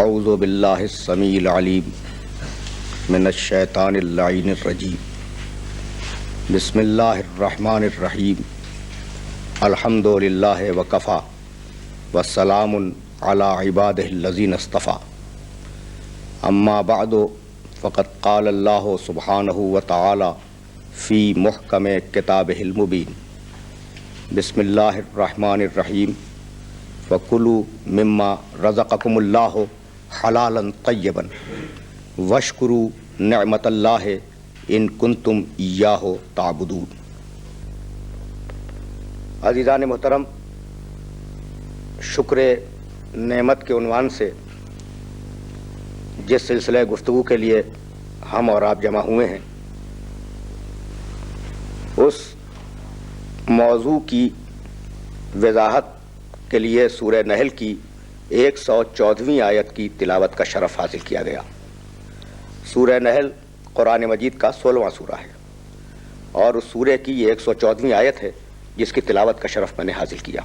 اعوذ باللہ السمیع العلیم من الشیطان اللعین الرجیم بسم اللہ الرحمن الرحیم الحمد للہ وکفی والسلام علی عبادہ الذین اصطفی اما بعد فقد قال اللہ سبحانہ وتعالی فی محکم کتابہ المبین بسم اللہ الرحمن الرحیم وَكُلُوا مِمَّا رَزَقَكُمُ اللَّهُ حَلَالًا طَيِّبًا وَاشْكُرُوا نِعْمَةَ اللَّهِ إِن كُنتُمْ إِيَّاهُ تَعْبُدُونَ۔ عزیزان محترم، شکر نعمت کے عنوان سے جس سلسلہ گفتگو کے لیے ہم اور آپ جمع ہوئے ہیں، اس موضوع کی وضاحت کے لیے سورہ نحل کی 114ویں آیت کی تلاوت کا شرف حاصل کیا گیا۔ سورہ نحل قرآن مجید کا 16واں سورہ ہے اور اس سورہ کی یہ 114ویں آیت ہے جس کی تلاوت کا شرف میں نے حاصل کیا۔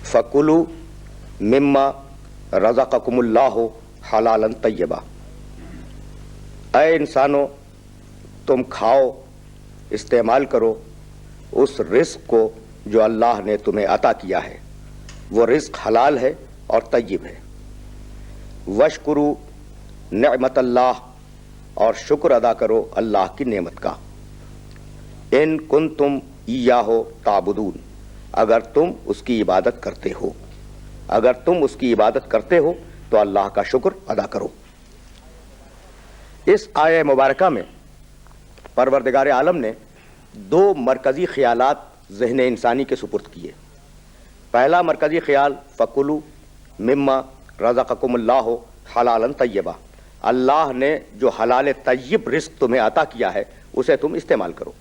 فَكُلُوا مِمَّا رَزَقَكُمُ اللَّهُ حَلَالًا طَيِّبًا، اے انسانوں تم کھاؤ، استعمال کرو اس رزق کو جو اللہ نے تمہیں عطا کیا ہے، وہ رزق حلال ہے اور طیب ہے۔ وَاشْكُرُوا نِعْمَةَ اللَّهِ، اور شکر ادا کرو اللہ کی نعمت کا۔ اِن كُنتُمْ إِيَّاهُ تَعْبُدُونَ، اگر تم اس کی عبادت کرتے ہو، اگر تم اس کی عبادت کرتے ہو تو اللہ کا شکر ادا کرو۔ اس آیہ مبارکہ میں پروردگار عالم نے دو مرکزی خیالات ذہن انسانی کے سپرد کیے۔ پہلا مرکزی خیال فَكُلُوا مِمَّا رَزَقَكُمُ اللَّهُ حَلَالًا طَيِّبًا، اللہ نے جو حلال طیب رزق تمہیں عطا کیا ہے اسے تم استعمال کرو۔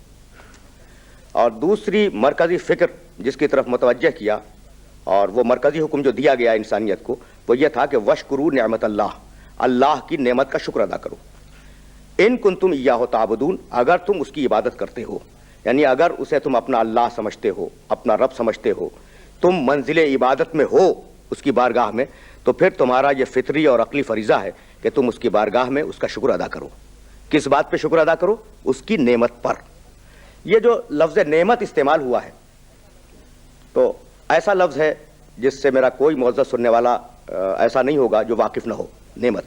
اور دوسری مرکزی فکر جس کی طرف متوجہ کیا اور وہ مرکزی حکم جو دیا گیا انسانیت کو وہ یہ تھا کہ وَاشْكُرُوا نِعْمَةَ اللَّهِ، اللہ کی نعمت کا شکر ادا کرو۔ اِن كُنتُمْ إِيَّاهُ تَعْبُدُونَ، اگر تم اس کی عبادت کرتے ہو، یعنی اگر اسے تم اپنا اللہ سمجھتے ہو، اپنا رب سمجھتے ہو، تم منزل عبادت میں ہو اس کی بارگاہ میں، تو پھر تمہارا یہ فطری اور عقلی فریضہ ہے کہ تم اس کی بارگاہ میں اس کا شکر ادا کرو۔ کس بات پہ شکر ادا کرو؟ اس کی نعمت پر۔ یہ جو لفظ نعمت استعمال ہوا ہے تو ایسا لفظ ہے جس سے میرا کوئی معزز سننے والا ایسا نہیں ہوگا جو واقف نہ ہو، نعمت۔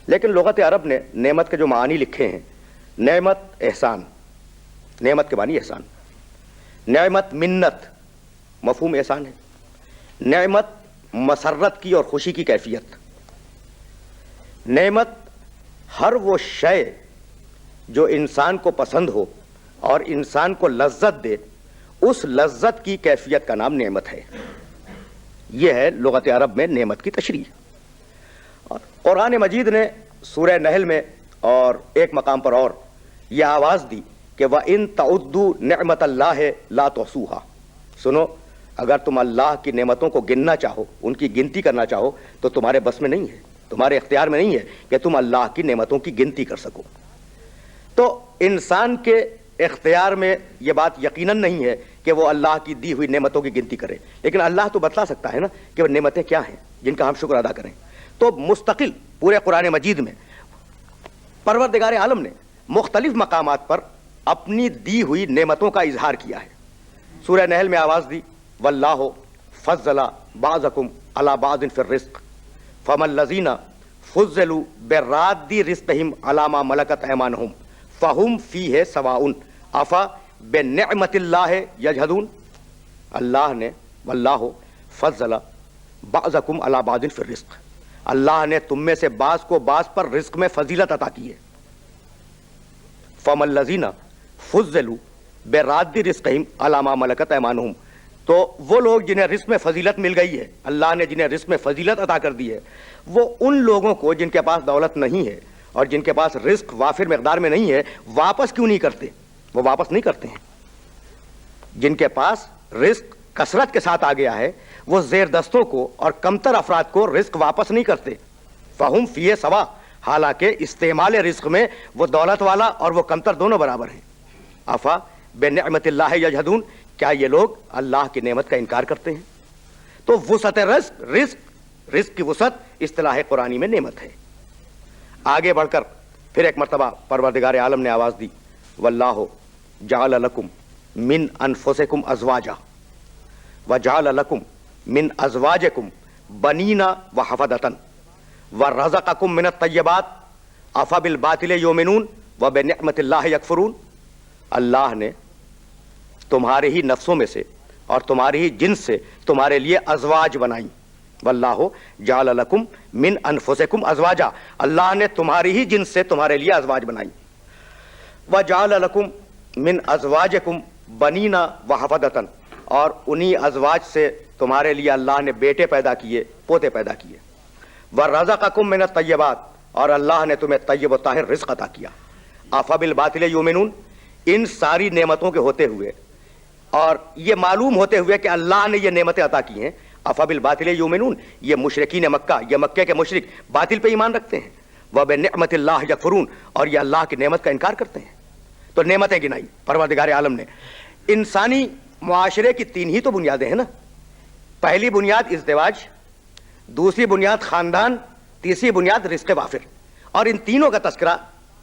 لیکن لغت عرب نے نعمت کے جو معانی لکھے ہیں، نعمت احسان، نعمت کے معنی احسان، نعمت منت مفہوم احسان ہے، نعمت مسرت کی اور خوشی کی کیفیت، نعمت ہر وہ شے جو انسان کو پسند ہو اور انسان کو لذت دے، اس لذت کی کیفیت کا نام نعمت ہے۔ یہ ہے لغت عرب میں نعمت کی تشریح۔ اور قرآن مجید نے سورہ نحل میں اور ایک مقام پر اور یہ آواز دی کہ وَإِن تَعُدُّوا نِعْمَةَ اللَّهِ لَا تُحْصُوهَا، سنو اگر تم اللہ کی نعمتوں کو گننا چاہو، ان کی گنتی کرنا چاہو تو تمہارے بس میں نہیں ہے، تمہارے اختیار میں نہیں ہے کہ تم اللہ کی نعمتوں کی گنتی کر سکو۔ تو انسان کے اختیار میں یہ بات یقیناً نہیں ہے کہ وہ اللہ کی دی ہوئی نعمتوں کی گنتی کرے، لیکن اللہ تو بتلا سکتا ہے نا کہ وہ نعمتیں کیا ہیں جن کا ہم شکر ادا کریں۔ تو مستقل پورے قرآن مجید میں پروردگار عالم نے مختلف مقامات پر اپنی دی ہوئی نعمتوں کا اظہار کیا ہے۔ سورہ نحل میں آواز دی واللہ فضل بعضکم علی بعض فی الرزق فما الذین فضلوا براد رزقہم علی ما ملکت ایمانہم فہم فیہ سواء افا بنعمت اللہ یجحدون۔ اللہ نے واللہ فضل بعضکم علی بعض فی الرزق، اللہ نے تم میں سے بعض کو بعض پر رزق میں فضیلت عطا کی ہے۔ فما الذین فضلوا براد رزقہم علی ما ملکت ایمانہم، تو وہ لوگ جنہیں رزق میں فضیلت مل گئی ہے، اللہ نے جنہیں رزق میں فضیلت عطا کر دی ہے، وہ ان لوگوں کو جن کے پاس دولت نہیں ہے اور جن کے پاس رزق وافر مقدار میں نہیں ہے واپس کیوں نہیں کرتے؟ وہ واپس نہیں کرتے ہیں۔ جن کے پاس رزق کثرت کے ساتھ آ گیا ہے وہ زیر دستوں کو اور کمتر افراد کو رزق واپس نہیں کرتے۔ فہم فیہ سوا، حالانکہ استعمال رزق میں وہ دولت والا اور وہ کمتر دونوں برابر ہیں۔ افا بنعمت اللہ یجحدون، کیا یہ لوگ اللہ کی نعمت کا انکار کرتے ہیں؟ تو وسعت رزق رزق کی وسعت اصطلاح قرآنی میں نعمت ہے۔ آگے بڑھ کر پھر ایک مرتبہ پروردگار عالم نے آواز دی، واللہ جعل لکم من انفسکم ازواجا وجعل لکم من ازواجکم بنینا وحفدۃ ورزقکم من الطیبات افبالباطل یؤمنون وبنعمت اللہ یکفرون۔ اللہ نے تمہارے ہی نفسوں میں سے اور تمہاری ہی جنس سے تمہارے لیے ازواج بنائیں۔ واللہ جعل لکم من انفسکم ازواجا، اللہ نے تمہاری ہی جنس سے تمہارے لیے ازواج بنائیں۔ وجعل لکم من ازواجکم بنینا وحفدۃ، اور انہی ازواج سے تمہارے لیے اللہ نے بیٹے پیدا کیے، پوتے پیدا کیے۔ ورزقکم من الطیبات، اور اللہ نے تمہیں طیب و طاہر رزق عطا کیا۔ افبالباطل یؤمنون، ان ساری نعمتوں کے ہوتے ہوئے اور یہ معلوم ہوتے ہوئے کہ اللہ نے یہ نعمتیں عطا کی ہیں، افبالباطل یؤمنون، یہ مشرکین مکہ، یہ مکے کے مشرک باطل پہ ایمان رکھتے ہیں۔ وبنعمت اللہ یکفرون، اور یہ اللہ کی نعمت کا انکار کرتے ہیں۔ تو نعمتیں گنائی پروردگار عالم نے۔ انسانی معاشرے کی تین ہی تو بنیادیں ہیں نا، پہلی بنیاد ازدواج، دوسری بنیاد خاندان، تیسری بنیاد رزق وافر، اور ان تینوں کا تذکرہ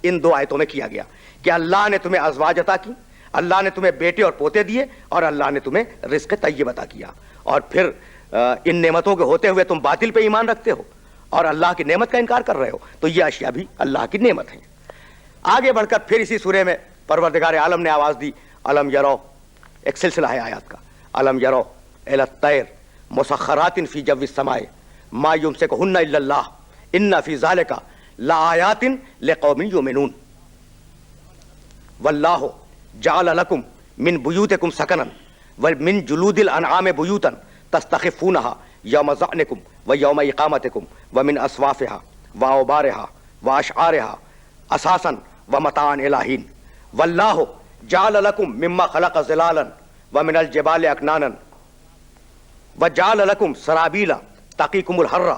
ان دو آیتوں میں کیا گیا کہ اللہ نے تمہیں ازواج عطا کی، اللہ نے تمہیں بیٹے اور پوتے دیے، اور اللہ نے تمہیں رزق طیب عطا کیا۔ اور پھر ان نعمتوں کے ہوتے ہوئے تم باطل پہ ایمان رکھتے ہو اور اللہ کی نعمت کا انکار کر رہے ہو، تو یہ اشیاء بھی اللہ کی نعمت ہیں۔ آگے بڑھ کر پھر اسی سورے میں پروردگار عالم نے آواز دی، الم یرو، ایک سلسلہ ہے آیات کا، الم یرو الی الطیر مسخرات فی جو السماء ما یمسکہن الا اللہ ان فی ذلک لآیات لقوم یؤمنون۔ واللہ جعل لکم من بیوتکم سکنا ومن جلود الانعام بیوتا تستخفونها یوم ظعنکم ویوم اقامتکم ومن اصوافها واوبارها واشعارها اساسا ومتاعا الی حین۔ واللہ جعل لکم مما خلق ظلالا ومن الجبال اکنانا وجعل لکم سرابیلا تقیکم الحر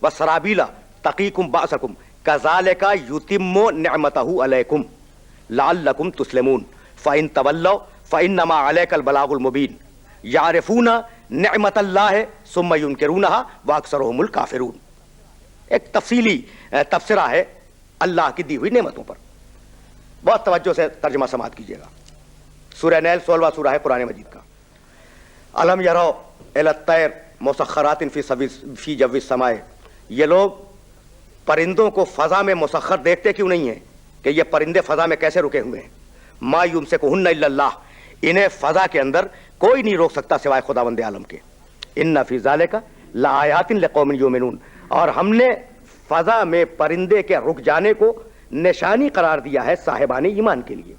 وسرابیلا تقیکم بأسکم کذالک یتم نعمتہ علیکم لعلکم تسلمون فإن تولوا فإنما علیک البلاغ المبین یعرفون نعمت اللہ ثم ینکرونہا واکثرہم الکافرون۔ ایک تفصیلی تبصرہ ہے اللہ کی دی ہوئی نعمتوں پر، بہت توجہ سے ترجمہ سماعت کیجیے گا۔ سورہ نیل 16واں سورہ ہے قرآن مجید کا۔ الم یرو الی الطیر مسخرات فی جو السماء، یہ لوگ پرندوں کو فضا میں مسخر دیکھتے کیوں نہیں ہیں کہ یہ پرندے فضا میں کیسے رکے ہوئے ہیں؟ ما یمسکہن الا اللہ، انہیں فضا کے اندر کوئی نہیں روک سکتا سوائے خداوند عالم کے۔ ان فی ذالک لآیات لقوم یؤمنون، اور ہم نے فضا میں پرندے کے رک جانے کو نشانی قرار دیا ہے صاحبان ایمان کے لیے۔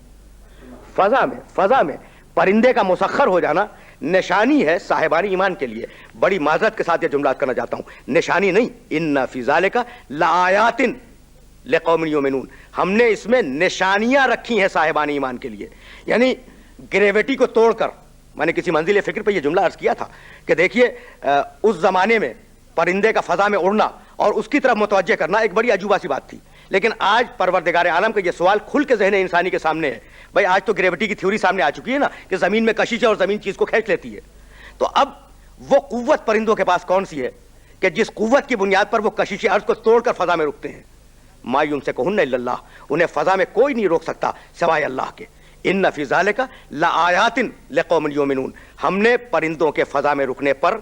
فضا میں پرندے کا مسخر ہو جانا نشانی ہے صاحبان ایمان کے لیے۔ بڑی معذرت کے ساتھ یہ جملات کرنا چاہتا ہوں، نشانی نہیں، ان فی ذالک لآیات لقوم یؤمنون، ہم نے اس میں نشانیاں رکھی ہیں صاحبان ایمان کے لیے۔ یعنی گریویٹی کو توڑ کر، میں نے کسی منزل فکر پہ یہ جملہ عرض کیا تھا کہ دیکھیے اس زمانے میں پرندے کا فضا میں اڑنا اور اس کی طرف متوجہ کرنا ایک بڑی عجوبہ سی بات تھی، لیکن آج پروردگار عالم کا یہ سوال کھل کے ذہن انسانی کے سامنے ہے۔ بھائی آج تو گریویٹی کی تھیوری سامنے آ چکی ہے نا کہ زمین میں کشش ہے اور زمین چیز کو کھینچ لیتی ہے، تو اب وہ قوت پرندوں کے پاس کون سی ہے کہ جس قوت کی بنیاد پر وہ کشش ارض کو توڑ کر فضا میں رکتے ہیں؟ ما یمسکہن الا اللہ، انہیں فضا میں کوئی نہیں روک سکتا سوائے اللہ کے۔ ان فی ذالک لآیات لقوم یؤمنون، ہم نے پرندوں کے فضا میں رکنے پر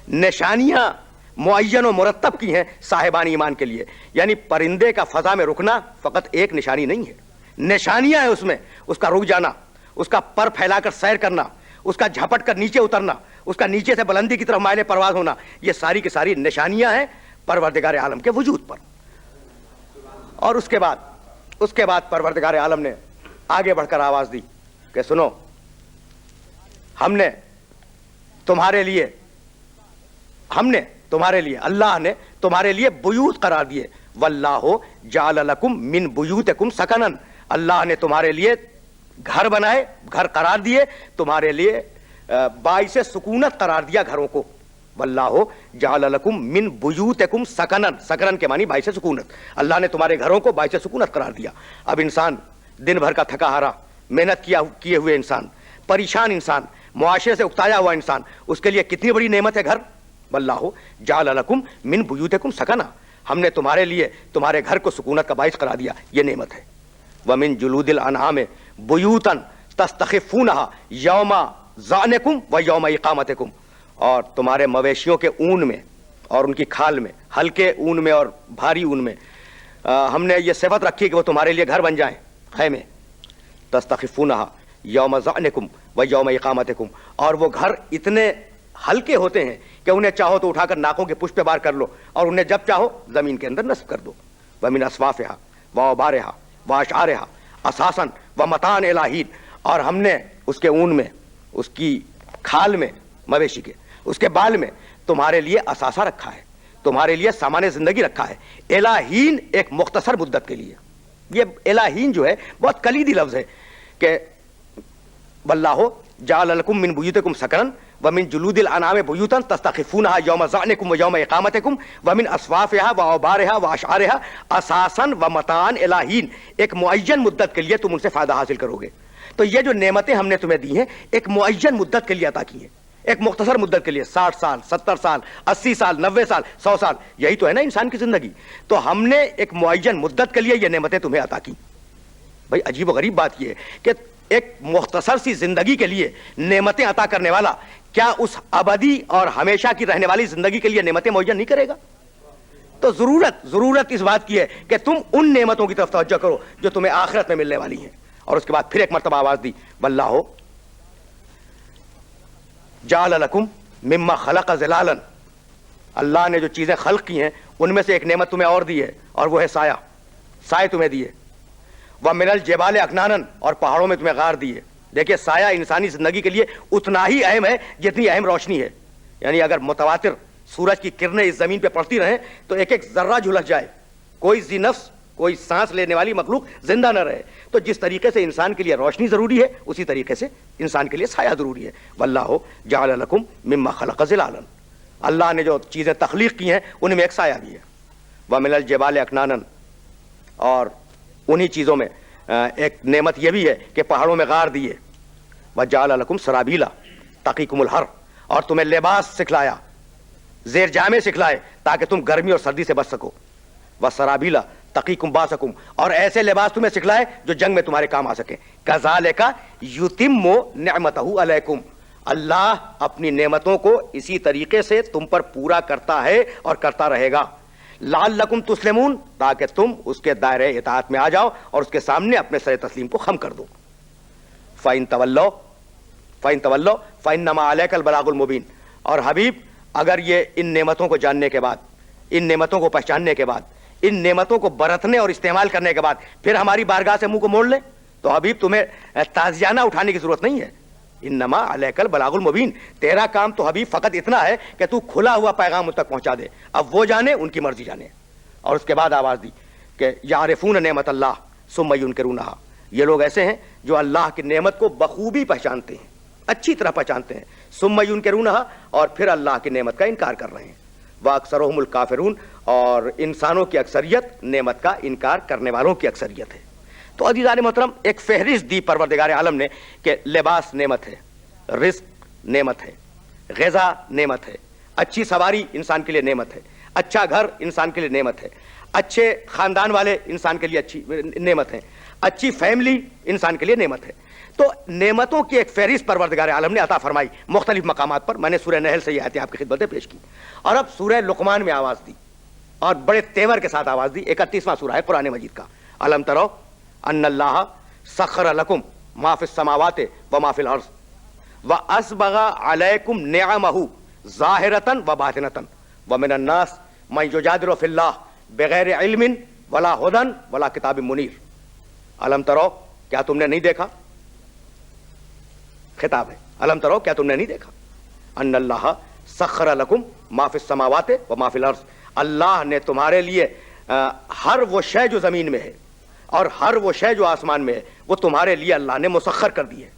نشانیاں معین و مرتب کی ہیں صاحبان ایمان کے لیے۔ یعنی پرندے کا فضا میں رکنا فقط ایک نشانی نہیں ہے، نشانیاں ہیں اس میں، اس کا رک جانا، اس کا پر پھیلا کر سیر کرنا، اس کا جھپٹ کر نیچے اترنا، اس کا نیچے سے بلندی کی طرف مائل پرواز ہونا، یہ ساری کی ساری نشانیاں ہیں پروردگار عالم کے وجود پر۔ اور اس کے بعد پروردگار عالم نے آگے بڑھ کر آواز دی کہ سنو، ہم نے تمہارے لیے اللہ نے تمہارے لیے بیوت قرار دیے۔ واللہ جعل لکم من بیوتکم سکنا، اللہ نے تمہارے لیے گھر بنائے، گھر قرار دیے، تمہارے لیے باعث سکونت قرار دیا گھروں کو۔ واللہ جعل لکم من بیوتکم سکنا، سکنن کے معنی باعث سکونت، اللہ نے تمہارے گھروں کو باعث سکونت قرار دیا۔ اب انسان دن بھر کا تھکا ہارا، محنت کیے ہوئے انسان، پریشان انسان، معاشرے سے اکتایا ہوا انسان، اس کے لیے کتنی بڑی نعمت ہے گھر، واللہ جعل لکم من بیوتکم سکنا، ہم نے تمہارے لیے تمہارے گھر کو سکونت کا باعث قرار دیا، یہ نعمت ہے۔ ومن جلود الانعام بیوتا تستخفونها یوم ظعنکم و یوم اقامتکم، اور تمہارے مویشیوں کے اون میں اور ان کی کھال میں، ہلکے اون میں اور بھاری اون میں ہم نے یہ صفت رکھی کہ وہ تمہارے لیے گھر بن جائیں، خیمے۔ تستخفونها یوم ظعنکم و یوم اقامتکم، اور وہ گھر اتنے ہلکے ہوتے ہیں کہ انہیں چاہو تو اٹھا کر ناکوں کے پشت پہ بار کر لو اور انہیں جب چاہو زمین کے اندر نصب کر دو۔ ومن اصوافها واوبارها واشعارها اساسا ومتاعا الی حین، اور ہم نے اس کے اون میں، اس کی کھال میں، مویشی کے اس کے بال میں تمہارے لیے اثاثہ رکھا ہے، تمہارے لیے سامان زندگی رکھا ہے، الی حین ایک مختصر مدت کے لیے۔ یہ الی حین جو ہے بہت کلیدی لفظ ہے کہ واللہ جعل لکم من بیوتکم سکنا ومن جلود الانعام بیوتا تستخفونها یوم ظعنکم و یوم اقامتکم ومن اصوافها واوبارها واشعارها اساسا ومتاعا الی حین، ایک معین مدت کے لیے تم ان سے فائدہ حاصل کرو گے۔ تو یہ جو نعمتیں ہم نے تمہیں دی ہیں ایک معین مدت کے لیے عطا کی ہیں، ایک مختصر مدت کے لیے، 60 سال 70 سال 80 سال 90 سال 100 سال، یہی تو ہے نا انسان کی زندگی۔ تو ہم نے ایک معین مدت کے لیے یہ نعمتیں تمہیں عطا کی۔ بھائی عجیب و غریب بات یہ ہے کہ ایک مختصر سی زندگی کے لیے نعمتیں عطا کرنے والا کیا اس ابدی اور ہمیشہ کی رہنے والی زندگی کے لیے نعمتیں معین نہیں کرے گا؟ تو ضرورت اس بات کی ہے کہ تم ان نعمتوں کی طرف توجہ کرو جو تمہیں آخرت میں ملنے والی ہیں۔ اور اس کے بعد پھر ایک مرتبہ آواز دی، واللہ جعل لکم مما خلق ظلالا، اللہ نے جو چیزیں خلق کی ہیں ان میں سے ایک نعمت تمہیں اور دی ہے، اور وہ ہے سایہ، سائے تمہیں دیے۔ ومن الجبال اکنانا، اور پہاڑوں میں تمہیں غار دیے۔ دیکھیے سایہ انسانی زندگی کے لیے اتنا ہی اہم ہے جتنی اہم روشنی ہے، یعنی اگر متواتر سورج کی کرنیں اس زمین پہ پڑتی رہیں تو ایک ایک ذرہ جھلس جائے، کوئی ذی نفس، کوئی سانس لینے والی مخلوق زندہ نہ رہے۔ تو جس طریقے سے انسان کے لیے روشنی ضروری ہے اسی طریقے سے انسان کے لیے سایہ ضروری ہے۔ واللہ جعل لکم مما خلق ظلالا، اللہ نے جو چیزیں تخلیق کی ہیں ان میں ایک سایہ بھی ہے۔ ومن الجبال اکنانا، اور انہی چیزوں میں ایک نعمت یہ بھی ہے کہ پہاڑوں میں غار دیے۔ وجعل لکم سرابیلا تقیکم الحر، اور تمہیں لباس سکھلایا، زیر جامے سکھلائے تاکہ تم گرمی اور سردی سے بچ سکو۔ وسرابیلا تقیکم باسکم، اور ایسے لباس تمہیں سکھلائے جو جنگ میں تمہارے کام آ سکیں۔ کذالک یتم نعمتہ علیکم، اللہ اپنی نعمتوں کو اسی طریقے سے تم پر پورا کرتا ہے اور کرتا رہے گا۔ لعلکم تسلمون، تاکہ تم اس کے دائرے اطاعت میں آ جاؤ اور اس کے سامنے اپنے سر تسلیم کو خم کر دو۔ فَإِن تولوا فَإِنَّمَا عَلَيْكَ الْبَلَاغُ الْمُبِينُ، اور حبیب اگر یہ ان نعمتوں کو جاننے کے بعد، ان نعمتوں کو پہچاننے کے بعد، ان نعمتوں کو برتنے اور استعمال کرنے کے بعد پھر ہماری بارگاہ سے منہ کو موڑ لیں تو حبیب تمہیں تعزیانہ اٹھانے کی ضرورت نہیں ہے۔ انما علیک البلاغ المبین، تیرا کام تو حبیب فقط اتنا ہے کہ تو کھلا ہوا پیغام ان تک پہنچا دے، اب وہ جانے ان کی مرضی جانے۔ اور اس کے بعد آواز دی کہ یعرفون نعمت اللہ ثم ینکرونہا، یہ لوگ ایسے ہیں جو اللہ کی نعمت کو بخوبی پہچانتے ہیں، اچھی طرح پہچانتے ہیں، ثم ینکرونہا، اور پھر اللہ کی نعمت کا انکار کر رہے ہیں۔ واکثرہم الکافرون، اور انسانوں کی اکثریت نعمت کا انکار کرنے والوں کی اکثریت ہے۔ تو عزیزان محترم، ایک فہرست دی پروردگار عالم نے کہ لباس نعمت ہے، رزق نعمت ہے، غذا نعمت ہے، اچھی سواری انسان کے لیے نعمت ہے، اچھا گھر انسان کے لیے نعمت ہے، اچھے خاندان والے انسان کے لیے اچھی نعمت ہے، اچھی فیملی انسان کے لیے نعمت ہے۔ تو نعمتوں کی ایک فہرست پروردگار عالم نے عطا فرمائی مختلف مقامات پر۔ میں نے سورہ نحل سے یہ آیتیں آپ کی خدمت میں پیش کی، اور اب سورہ لقمان میں آواز دی، اور بڑے تیور کے ساتھ آواز دی۔ 31واں سورہ ہے قرآن مجید کا۔ الم ترو ان اللہ سخر لکم ما فی السماوات وما فی الارض واسبغ علیکم نعمہ ظاہرۃ وباطنۃ ومن الناس من یجادل فی اللہ بغیر علم ولا ہدی ولا کتاب منیر۔ الم ترو، کیا تم نے نہیں دیکھا، خطاب ہے، الم ترو کیا تم نے نہیں دیکھا، ان اللہ سخر لکم ما فی السماوات وما فی الارض، اللہ نے تمہارے لیے ہر وہ شے جو زمین میں ہے اور ہر وہ شے جو آسمان میں ہے وہ تمہارے لیے اللہ نے مسخر کر دی ہے۔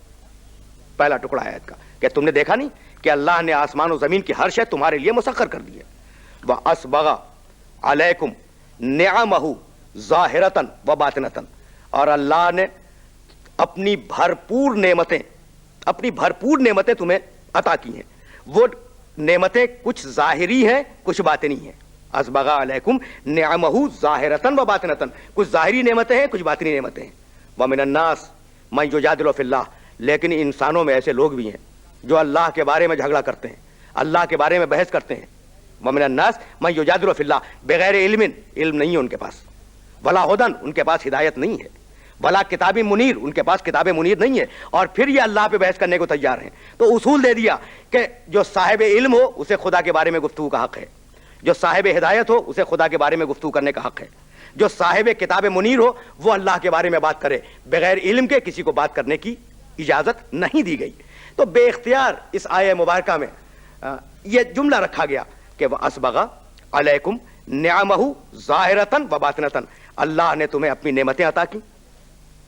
پہلا ٹکڑا آیت کا کہ تم نے دیکھا نہیں کہ اللہ نے آسمان و زمین کی ہر شے تمہارے لیے مسخر کر دی ہے۔ وَأَسْبَغَ عَلَيْكُمْ نِعَمَهُ ظَاهِرَةً وَبَاطِنَةً، اور اللہ نے اپنی بھرپور نعمتیں تمہیں عطا کی ہیں۔ وہ نعمتیں کچھ ظاہری ہیں کچھ باطنی ہیں. اسبغ علیکم نعمہ ظاہرتاً و باطنتاً, کچھ ظاہری نعمتیں ہیں کچھ باطنی نعمتیں ہیں. ومن الناس من یجادل فی اللہ, لیکن انسانوں میں ایسے لوگ بھی ہیں جو اللہ کے بارے میں جھگڑا کرتے ہیں, اللہ کے بارے میں بحث کرتے ہیں. ومن الناس من یجادل فی اللہ بغیر علم, علم نہیں ہے ان کے پاس, ولا ہدن, ان کے پاس ہدایت نہیں ہے, ولا کتاب منیر, ان کے پاس کتاب منیر نہیں ہے, اور پھر یہ اللہ پہ بحث کرنے کو تیار ہیں. تو اصول دے دیا کہ جو صاحب علم ہو اسے خدا کے بارے میں گفتگو کا حق ہے, جو صاحب ہدایت ہو اسے خدا کے بارے میں گفتگو کرنے کا حق ہے, جو صاحب کتاب منیر ہو وہ اللہ کے بارے میں بات کرے, بغیر علم کے کسی کو بات کرنے کی اجازت نہیں دی گئی. تو بے اختیار اس آیہ مبارکہ میں یہ جملہ رکھا گیا کہ وَأَسْبَغَ عَلَيْكُمْ نِعَمَهُ ظَاهِرَةً وَبَاطِنَةً, اللہ نے تمہیں اپنی نعمتیں عطا کی,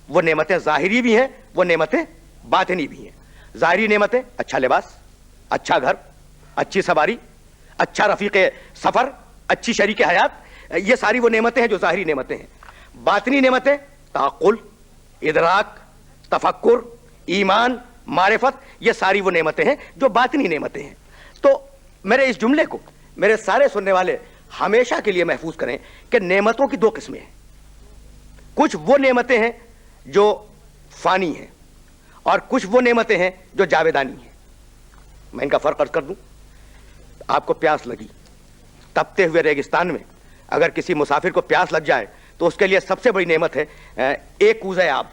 وہ نعمتیں ظاہری بھی ہیں وہ نعمتیں باطنی بھی ہیں. ظاہری نعمتیں اچھا لباس, اچھا گھر, اچھی سواری, اچھا رفیق سفر, اچھی شریک حیات, یہ ساری وہ نعمتیں ہیں جو ظاہری نعمتیں ہیں. باطنی نعمتیں تعقل, ادراک, تفکر, ایمان, معرفت, یہ ساری وہ نعمتیں ہیں جو باطنی نعمتیں ہیں. تو میرے اس جملے کو میرے سارے سننے والے ہمیشہ کے لیے محفوظ کریں کہ نعمتوں کی دو قسمیں ہیں. کچھ وہ نعمتیں ہیں جو فانی ہیں اور کچھ وہ نعمتیں ہیں جو جاویدانی ہیں. میں ان کا فرق عرض کر دوں. آپ کو پیاس لگی, تپتے ہوئے ریگستان میں اگر کسی مسافر کو پیاس لگ جائے تو اس کے لیے سب سے بڑی نعمت ہے ایک کوزہ آب,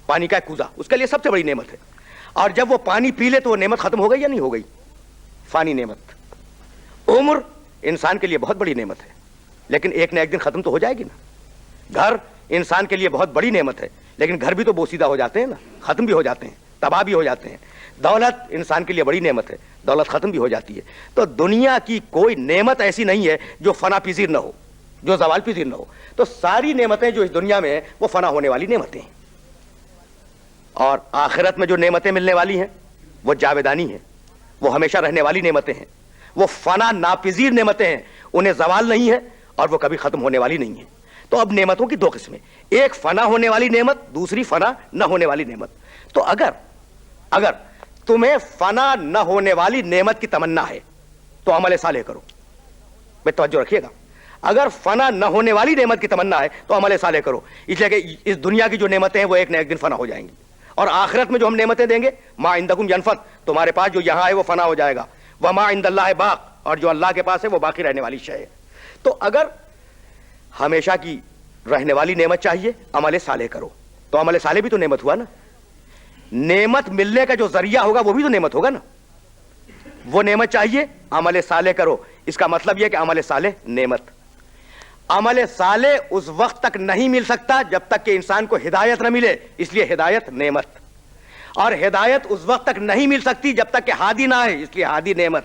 پانی کا ایک کوزہ, اس کے لیے سب سے بڑی نعمت ہے. اور جب وہ پانی پی لے تو وہ نعمت ختم ہو گئی یا نہیں ہو گئی؟ فانی نعمت. عمر انسان کے لیے بہت بڑی نعمت ہے لیکن ایک نہ ایک دن ختم تو ہو جائے گی نا. گھر انسان کے لیے بہت بڑی نعمت ہے لیکن گھر بھی تو بوسیدہ ہو جاتے ہیں نا, ختم بھی ہو جاتے ہیں, تباہ بھی ہو جاتے ہیں. دولت انسان کے لیے بڑی نعمت ہے, دولت ختم بھی ہو جاتی ہے. تو دنیا کی کوئی نعمت ایسی نہیں ہے جو فنا پذیر نہ ہو, جو زوال پذیر نہ ہو. تو ساری نعمتیں جو اس دنیا میں ہیں وہ فنا ہونے والی نعمتیں ہیں, اور آخرت میں جو نعمتیں ملنے والی ہیں وہ جاویدانی ہیں, وہ ہمیشہ رہنے والی نعمتیں ہیں, وہ فنا ناپذیر نعمتیں ہیں, انہیں زوال نہیں ہے اور وہ کبھی ختم ہونے والی نہیں ہیں. تو اب نعمتوں کی دو قسمیں, ایک فنا ہونے والی نعمت, دوسری فنا نہ ہونے والی نعمت. تو اگر تمہیں فنا نہ ہونے والی نعمت کی تمنا ہے تو عمل صالح کرو. میں توجہ رکھیے گا, اگر فنا نہ ہونے والی نعمت کی تمنا ہے تو عمل صالح کرو, اس لیے کہ اس دنیا کی جو نعمتیں ہیں وہ ایک نہ ایک دن فنا ہو جائیں گی, اور آخرت میں جو ہم نعمتیں دیں گے ما عندکم ینفد, تمہارے پاس جو یہاں ہے وہ فنا ہو جائے گا, وما عند اللہ باق, اور جو اللہ کے پاس ہے وہ باقی رہنے والی شے ہے. تو اگر ہمیشہ کی رہنے والی نعمت چاہیے عمل صالح کرو, تو عمل صالح بھی تو نعمت ہوا نا. نعمت ملنے کا جو ذریعہ ہوگا وہ بھی تو نعمت ہوگا نا. وہ نعمت چاہیے عمل صالح کرو, اس کا مطلب یہ کہ عمل صالح نعمت. عمل صالح اس وقت تک نہیں مل سکتا جب تک کہ انسان کو ہدایت نہ ملے, اس لیے ہدایت نعمت. اور ہدایت اس وقت تک نہیں مل سکتی جب تک کہ ہادی نہ ہے, اس لیے ہادی نعمت.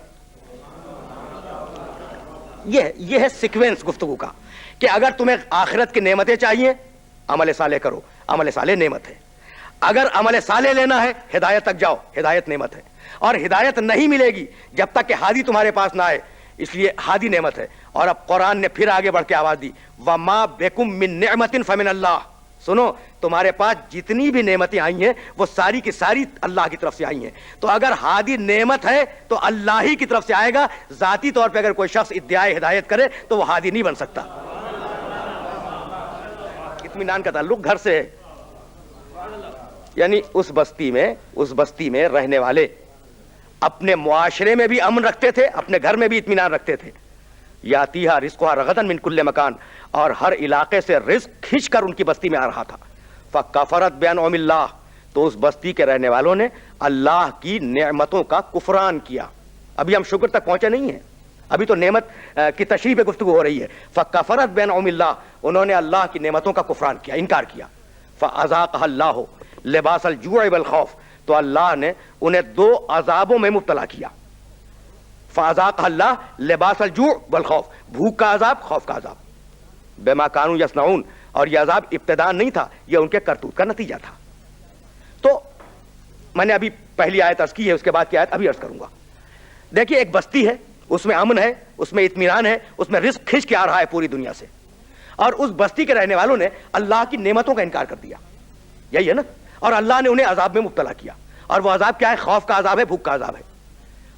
یہ ہے سیکوینس گفتگو کا کہ اگر تمہیں آخرت کی نعمتیں چاہیے عمل صالح کرو, عمل صالح نعمت ہے. اگر عمل صالح لینا ہے ہدایت تک جاؤ, ہدایت نعمت ہے. اور ہدایت نہیں ملے گی جب تک کہ ہادی تمہارے پاس نہ آئے, اس لیے ہادی نعمت ہے. اور اب قرآن نے پھر آگے بڑھ کے آواز دی, وما بکم من نعمت فمن اللہ. سنو, تمہارے پاس جتنی بھی نعمتیں آئی ہیں وہ ساری کی ساری اللہ کی طرف سے آئی ہیں. تو اگر ہادی نعمت ہے تو اللہ ہی کی طرف سے آئے گا. ذاتی طور پہ اگر کوئی شخص ادعائے ہدایت کرے تو وہ ہادی نہیں بن سکتا. اطمینان کا تعلق گھر سے ہے, یعنی اس بستی میں رہنے والے اپنے معاشرے میں بھی امن رکھتے تھے, اپنے گھر میں بھی اطمینان رکھتے تھے. یاتیہا رزقہا رغدن من کل مکان, اور ہر علاقے سے رزق کھنچ کر ان کی بستی میں آ رہا تھا. فکفرت بانعم اللہ, تو اس بستی کے رہنے والوں نے اللہ کی نعمتوں کا کفران کیا. ابھی ہم شکر تک پہنچے نہیں ہیں, ابھی تو نعمت کی تشریح پہ گفتگو ہو رہی ہے. فکفرت بانعم اللہ, انہوں نے اللہ کی نعمتوں کا کفران کیا, انکار کیا. فاذاقها اللہ لباس الجوع والخوف, تو اللہ نے انہیں دو عذابوں میں مبتلا کیا. فاذاقها اللہ لباس الجوع والخوف, بھوک کا عذاب, خوف کا عذاب. بما کانوا یصنعون, اور یہ عذاب ابتداء نہیں تھا, یہ ان کے کرتوت کا نتیجہ تھا. تو میں نے ابھی پہلی آیت عرض کی ہے, اس کے بعد کی آیت ابھی عرض کروں گا. دیکھیے ایک بستی ہے, اس میں امن ہے, اس میں اطمینان ہے, اس میں رزق کھنچ کے آ رہا ہے پوری دنیا سے, اور اس بستی کے رہنے والوں نے اللہ کی نعمتوں کا انکار کر دیا. یہی ہے نا, اور اللہ نے انہیں عذاب میں مبتلا کیا. اور وہ عذاب کیا ہے؟ خوف کا عذاب ہے, بھوک کا عذاب ہے.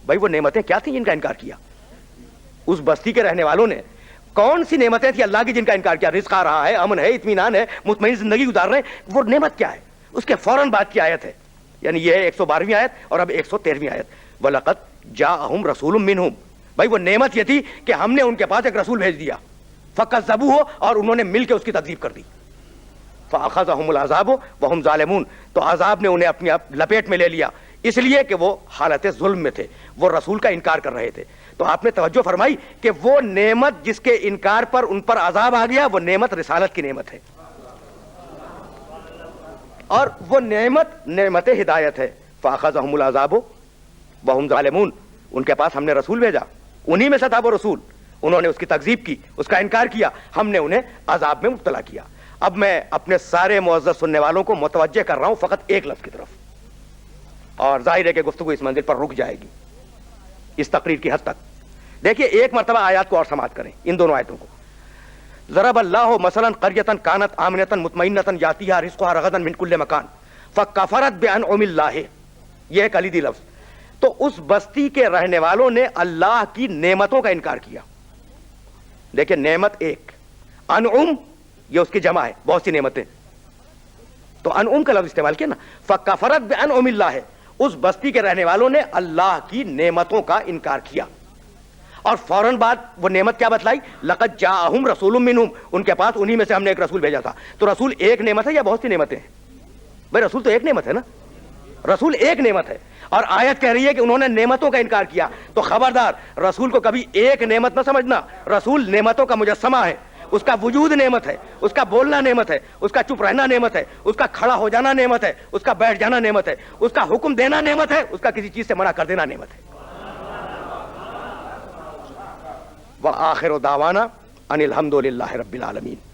بھائی وہ نعمتیں کیا تھیں جن کا انکار کیا؟ اس بستی کے رہنے والوں نے کون سی نعمتیں تھی اللہ کی جن کا انکار کیا؟ رزق آ رہا ہے، امن ہے، اطمینان ہے، مطمئن زندگی گزار رہے ہیں، وہ نعمت کیا ہے؟ اس کے فوراً بعد کی آیت ہے، یعنی یہ ہے 112ویں آیت اور اب 113ویں آیت، وَلَقَدْ جَاءَهُمْ رَسُولٌ مِّنْهُمْ۔ بھائی وہ نعمت یہ تھی کہ ہم نے ان کے پاس ایک رسول بھیج دیا، فَكَذَّبُوهُ، اور انہوں نے مل کے اس کی تکذیب کر دی، فَأَخَذَهُمُ الْعَذَابُ وَهُمْ ظَالِمُونَ، تو عذاب نے انہیں اپنی لپیٹ میں لے لیا اس لیے کہ وہ حالت ظلم میں تھے، وہ رسول کا انکار کر رہے تھے۔ تو آپ نے توجہ فرمائی کہ وہ نعمت جس کے انکار پر ان پر عذاب آ گیا، وہ نعمت رسالت کی نعمت ہے، اور وہ نعمت ہدایت ہے۔ فَأَخَذَهُمُ الْعَذَابُ وَهُمْ ظَالِمُونَ، ان کے پاس ہم نے رسول بھیجا، انہی میں سے تھا وہ رسول، انہوں نے اس کی تکذیب کی، اس کا انکار کیا، ہم نے انہیں عذاب میں مبتلا کیا۔ اب میں اپنے سارے معزز سننے والوں کو متوجہ کر رہا ہوں فقط ایک لفظ کی طرف، اور ظاہر ہے کہ گفتگو اس منزل پر رک جائے گی اس تقریر کی حد تک۔ دیکھیے ایک مرتبہ آیات کو اور سماعت کریں، ان دونوں آیتوں کو۔ ضرب اللہ مثلا قریۃ کانت آمنۃ مطمئنۃ یاتیھا رزقھا رغدا من کل مکان فکفرت بانعم اللہ، یہ ایک کلیدی لفظ۔ تو اس بستی کے رہنے والوں نے اللہ کی نعمتوں کا انکار کیا۔ دیکھیے نعمت ایک، انعم یہ اس کی جمع ہے، بہت سی نعمتیں، تو انعم کا لفظ استعمال کیا نا، فکفرت بانعم اللہ ہے، اس بستی کے رہنے والوں نے اللہ کی نعمتوں کا انکار کیا، اور فوراً بعد وہ نعمت کیا بتلائی؟ لقد جاءہم رسول منہم، ان کے پاس انہی میں سے ہم نے ایک رسول بھیجا تھا۔ تو رسول ایک نعمت ہے یا بہت سی نعمتیں ہیں؟ بھائی رسول تو ایک نعمت ہے نا، رسول ایک نعمت ہے، اور آیت کہہ رہی ہے کہ انہوں نے نعمتوں کا انکار کیا، تو خبردار رسول کو کبھی ایک نعمت نہ سمجھنا، رسول نعمتوں کا مجسمہ ہے، اس کا وجود نعمت ہے، اس کا بولنا نعمت ہے، اس کا چپ رہنا نعمت ہے، اس کا کھڑا ہو جانا نعمت ہے، اس کا بیٹھ جانا نعمت ہے، اس کا حکم دینا نعمت ہے، اس کا کسی چیز سے منع کر دینا نعمت ہے۔ وآخر دعوانا ان الحمد للہ رب العالمین۔